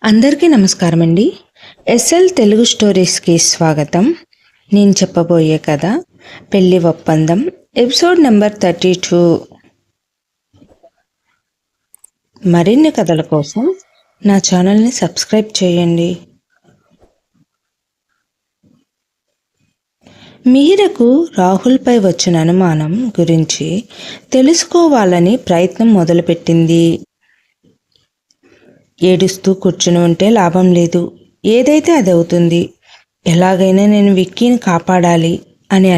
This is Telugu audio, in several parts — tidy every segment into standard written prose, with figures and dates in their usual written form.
అందరికీ నమస్కారం అండి. ఎస్ఎల్ తెలుగు స్టోరీస్కి స్వాగతం. నేను చెప్పబోయే కథ పెళ్లి ఒప్పందం, ఎపిసోడ్ నెంబర్ 32. మరిన్ని కథల కోసం నా ఛానల్ని సబ్స్క్రైబ్ చేయండి. మీరకు రాహుల్పై వచ్చిన అనుమానం గురించి తెలుసుకోవాలని ప్రయత్నం మొదలుపెట్టింది. ఏడుస్తూ కూర్చుని ఉంటే లాభం లేదు, ఏదైతే అది అవుతుంది. ఎలాగైనా నేను విక్కీని కాపాడాలి అని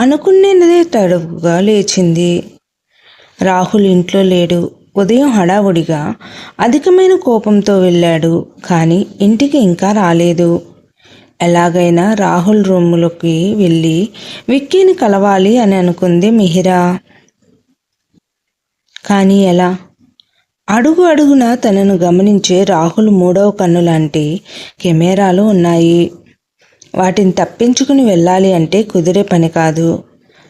అనుకునేదే తడువుగా లేచింది. రాహుల్ ఇంట్లో లేడు. ఉదయం హడావుడిగా అధికమైన కోపంతో వెళ్ళాడు, కానీ ఇంటికి ఇంకా రాలేదు. ఎలాగైనా రాహుల్ రూములోకి వెళ్ళి విక్కీని కలవాలి అని అనుకుంది మిహిరా. కానీ ఎలా? అడుగు అడుగున తనను గమనించే రాహుల్ మూడవ కన్ను లాంటి కెమెరాలు ఉన్నాయి. వాటిని తప్పించుకుని వెళ్ళాలి అంటే కుదిరే పని కాదు.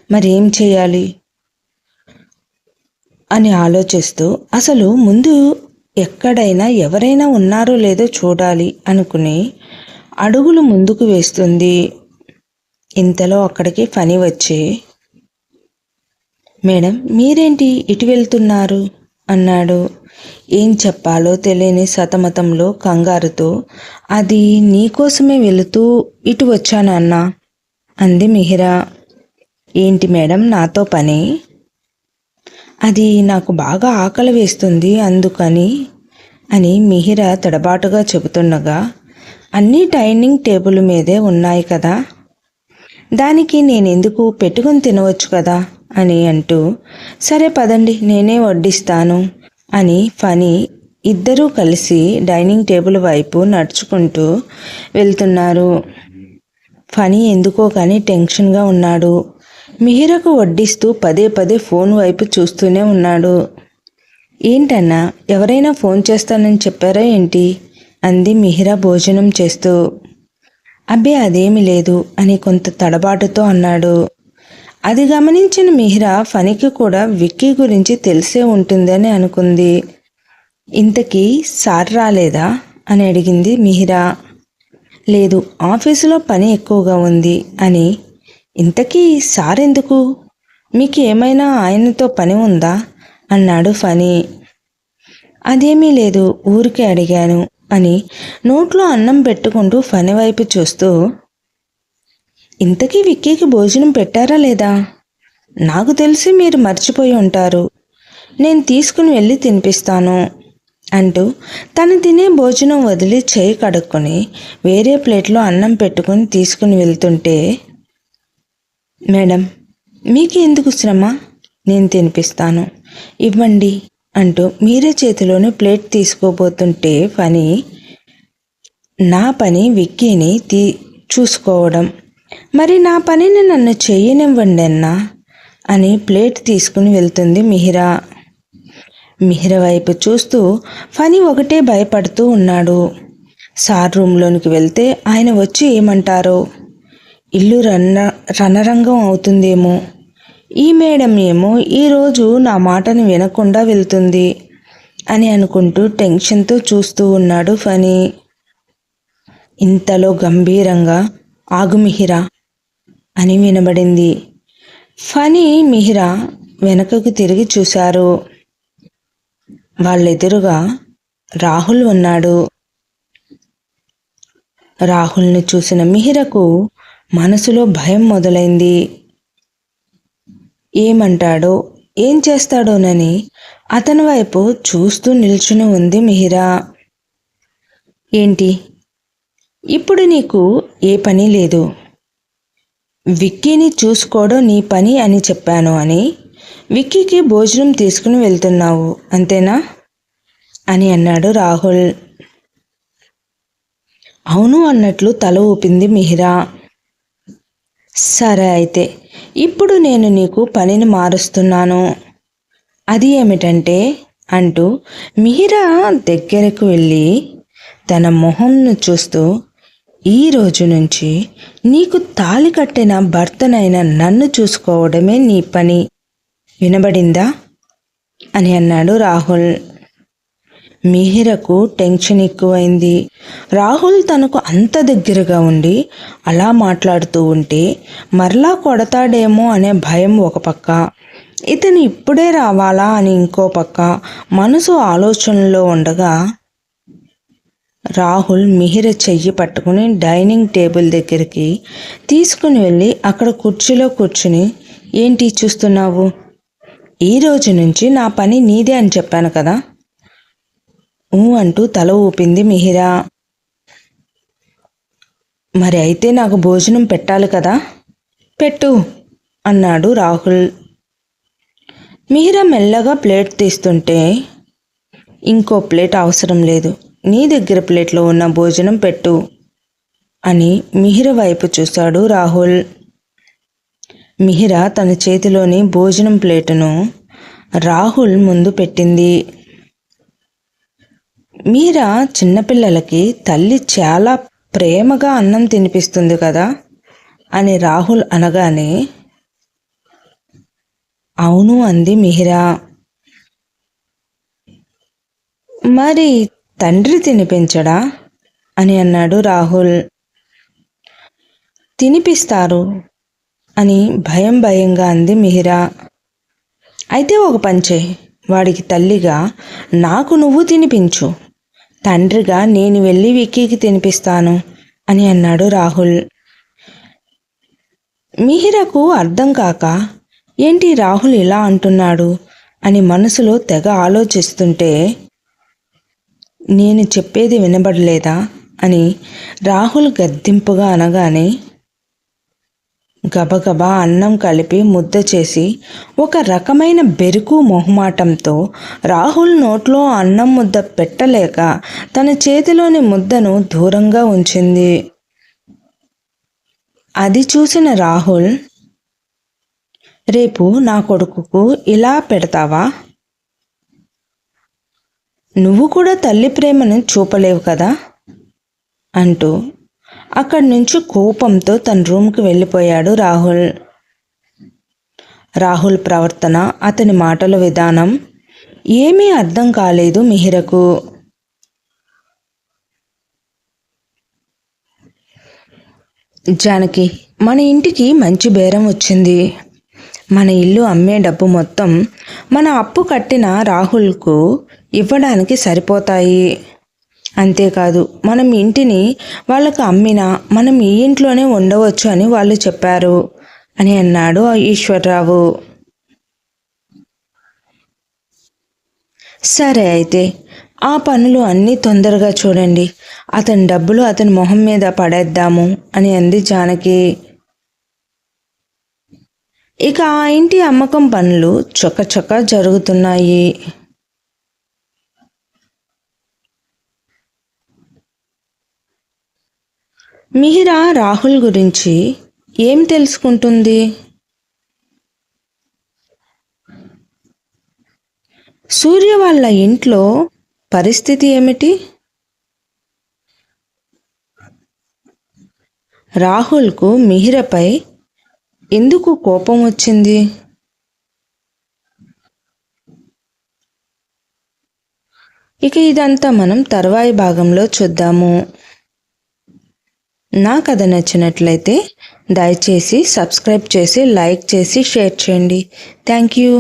మరేం చేయాలి అని ఆలోచిస్తూ అసలు ముందు ఎక్కడైనా ఎవరైనా ఉన్నారో లేదో చూడాలి అనుకుని అడుగులు ముందుకు వేస్తుంది. ఇంతలో అక్కడికి ఫణి వచ్చి, మేడం మీరేంటి ఇటు వెళ్తున్నారు అన్నాడు. ఏం చెప్పాలో తెలియని సతమతంలో కంగారుతో, అది నీకోసమే వెళుతూ ఇటు వచ్చాను అన్నా అంది మిహిరా. ఏంటి మేడం నాతో పని? అది నాకు బాగా ఆకలి వేస్తుంది అందుకని అని మిహిరా తడబాటుగా చెబుతుండగా, అన్నీ డైనింగ్ టేబుల్ మీదే ఉన్నాయి కదా, దానికి నేనెందుకు పెట్టుకుని తినవచ్చు కదా అని అంటూ, సరే పదండి నేనే వడ్డిస్తాను అని ఫణి ఇద్దరూ కలిసి డైనింగ్ టేబుల్ వైపు నడుచుకుంటూ వెళ్తున్నారు. ఫణి ఎందుకో కానీ టెన్షన్గా ఉన్నాడు. మిహిరకు వడ్డిస్తూ పదే పదే ఫోన్ వైపు చూస్తూనే ఉన్నాడు. ఏంటన్నా ఎవరైనా ఫోన్ చేస్తానని చెప్పారా ఏంటి అంది మిహిరా భోజనం చేస్తూ. అబ్బే అదేమీ లేదు అని కొంత తడబాటుతో అన్నాడు. అది గమనించిన మిహిరా ఫణికి కూడా విక్కీ గురించి తెలిసే ఉంటుందని అనుకుంది. ఇంతకీ సార్ రాలేదా అని అడిగింది మిహిరా. లేదు, ఆఫీసులో పని ఎక్కువగా ఉంది అని. ఇంతకీ సార్ ఎందుకు? మీకు ఏమైనా ఆయనతో పని ఉందా అన్నాడు ఫణి. అదేమీ లేదు, ఊరికే అడిగాను అని నోట్లో అన్నం పెట్టుకుంటూ ఫణి వైపు చూస్తూ, ఇంతకీ విక్కీకి భోజనం పెట్టారా లేదా? నాకు తెలిసి మీరు మర్చిపోయి ఉంటారు, నేను తీసుకుని వెళ్ళి తినిపిస్తాను అంటూ తను తినే భోజనం వదిలి చేయి కడుక్కొని వేరే ప్లేట్లో అన్నం పెట్టుకుని తీసుకుని వెళ్తుంటే, మేడం మీకు ఎందుకు శ్రమ, నేను తినిపిస్తాను ఇవ్వండి అంటూ మీరే చేతిలోని ప్లేట్ తీసుకోబోతుంటే ఫణి, నా పని విక్కీని చూసుకోవడం, మరి నా పనిని నన్ను చెయ్యనివ్వండి అన్నా అని ప్లేట్ తీసుకుని వెళ్తుంది మిహిరా. మిహిరా వైపు చూస్తూ ఫణి ఒకటే భయపడుతూ ఉన్నాడు. సార్ రూమ్లోనికి వెళ్తే ఆయన వచ్చి ఏమంటారో, ఇల్లు రణరంగం అవుతుందేమో, ఈ మేడం ఏమో ఈరోజు నా మాటను వినకుండా వెళ్తుంది అని అనుకుంటూ టెన్షన్తో చూస్తూ ఉన్నాడు ఫణి. ఇంతలో గంభీరంగా, ఆగు మిహిరా అని వినబడింది. ఫణి మిహిరా వెనకకు తిరిగి చూశారు. వాళ్ళెదురుగా రాహుల్ ఉన్నాడు. రాహుల్ని చూసిన మిహిరకు మనసులో భయం మొదలైంది. ఏమంటాడో ఏం చేస్తాడోనని అతని వైపు చూస్తూ నిల్చుని ఉంది మిహిరా. ఏంటి ఇప్పుడు నీకు ఏ పని లేదు, విక్కీని చూసుకోవడం నీ పని అని చెప్పాను అని విక్కీకి భోజనం తీసుకుని వెళ్తున్నావు అంతేనా అని అన్నాడు రాహుల్. అవును అన్నట్లు తల ఊపింది మిహిరా. సరే అయితే ఇప్పుడు నేను నీకు పనిని మారుస్తున్నాను. అది ఏమిటంటే అంటూ మిహిరా దగ్గరకు వెళ్ళి తన మొహంను చూస్తూ, ఈ రోజు నుంచి నీకు తాళి కట్టిన భర్తనైన నన్ను చూసుకోవడమే నీ పని, వినబడిందా అని అన్నాడు రాహుల్. మిహిరకు టెన్షన్ ఎక్కువైంది. రాహుల్ తనకు అంత దగ్గరగా ఉండి అలా మాట్లాడుతూ ఉంటే మరలా కొడతాడేమో అనే భయం ఒక పక్క, ఇతను ఇప్పుడే రావాలా అని ఇంకో పక్క మనసు ఆలోచనలో ఉండగా రాహుల్ మిహిర చెయ్యి పట్టుకుని డైనింగ్ టేబుల్ దగ్గరికి తీసుకుని వెళ్ళి అక్కడ కుర్చీలో కూర్చుని, ఏంటి చూస్తున్నావు? ఈ రోజు నుంచి నా పని నీదే అని చెప్పాను కదా. అంటూ తల ఊపింది మిహిర. మరి అయితే నాకు భోజనం పెట్టాలి కదా. పెట్టు అన్నాడు రాహుల్. మిహిర మెల్లగా ప్లేట్ తీస్తుంటే, ఇంకో ప్లేట్ అవసరం లేదు, నీ దగ్గర ప్లేట్లో ఉన్న భోజనం పెట్టు అని మిహిర వైపు చూశాడు రాహుల్. మిహిర తన చేతిలోని భోజనం ప్లేటును రాహుల్ ముందు పెట్టింది. మిహిర చిన్నపిల్లలకి తల్లి చాలా ప్రేమగా అన్నం తినిపిస్తుంది కదా అని రాహుల్ అనగానే, అవును అంది మిహిర. మరి తండ్రి తినిపించడా అని అన్నాడు రాహుల్. తినిపిస్తారు అని భయంగా అంది మిహిర. అయితే ఒక పంచే, వాడికి తల్లిగా నాకు నువ్వు తినిపించు, తండ్రిగా నేను వెళ్ళి విక్కీకి తినిపిస్తాను అని అన్నాడు రాహుల్. మిహిరకు అర్థం కాక, ఏంటి రాహుల్ ఇలా అంటున్నాడు అని మనసులో తెగ ఆలోచిస్తుంటే, నేను చెప్పేది వినబడలేదా అని రాహుల్ గద్దింపుగా అనగానే గబగబా అన్నం కలిపి ముద్ద చేసి ఒక రకమైన బెరుకు మొహమాటంతో రాహుల్ నోట్లో అన్నం ముద్ద పెట్టలేక తన చేతిలోని ముద్దను దూరంగా ఉంచింది. అది చూసిన రాహుల్, రేపు నా కొడుకుకు ఇలా పెడతావా? నువ్వు కూడా తల్లి ప్రేమను చూపలేవు కదా అంటూ అక్కడి నుంచి కోపంతో తన రూమ్కి వెళ్ళిపోయాడు రాహుల్. రాహుల్ ప్రవర్తన, అతని మాటల విధానం ఏమీ అర్థం కాలేదు మిహిరకు. జానకి, మన ఇంటికి మంచి బేరం వచ్చింది. మన ఇల్లు అమ్మే డబ్బు మొత్తం మన అప్పు కట్టిన రాహుల్కు ఇవ్వడానికి సరిపోతాయి. అంతేకాదు, మనం ఇంటిని వాళ్ళకు అమ్మినా మనం ఈ ఇంట్లోనే ఉండవచ్చు అని వాళ్ళు చెప్పారు అని అన్నాడు ఈశ్వర్రావు. సరే అయితే ఆ పనులు అన్నీ తొందరగా చూడండి, అతని డబ్బులు అతని మొహం మీద పడేద్దాము అని అంది జానకి. ఇక ఆ ఇంటి అమ్మకం పనులు చకచక జరుగుతున్నాయి. మిహిర రాహుల్ గురించి ఏం తెలుసుకుంటుంది? సూర్య వాళ్ళ ఇంట్లో పరిస్థితి ఏమిటి? రాహుల్కు మిహిరపై ఎందుకు కోపం వచ్చింది? ఇక ఇదంతా మనం తర్వాయి భాగంలో చూద్దాము. నా కథ నచ్చినట్లయితే దయచేసి సబ్స్క్రైబ్ చేసి లైక్ చేసి షేర్ చేయండి. Thank you.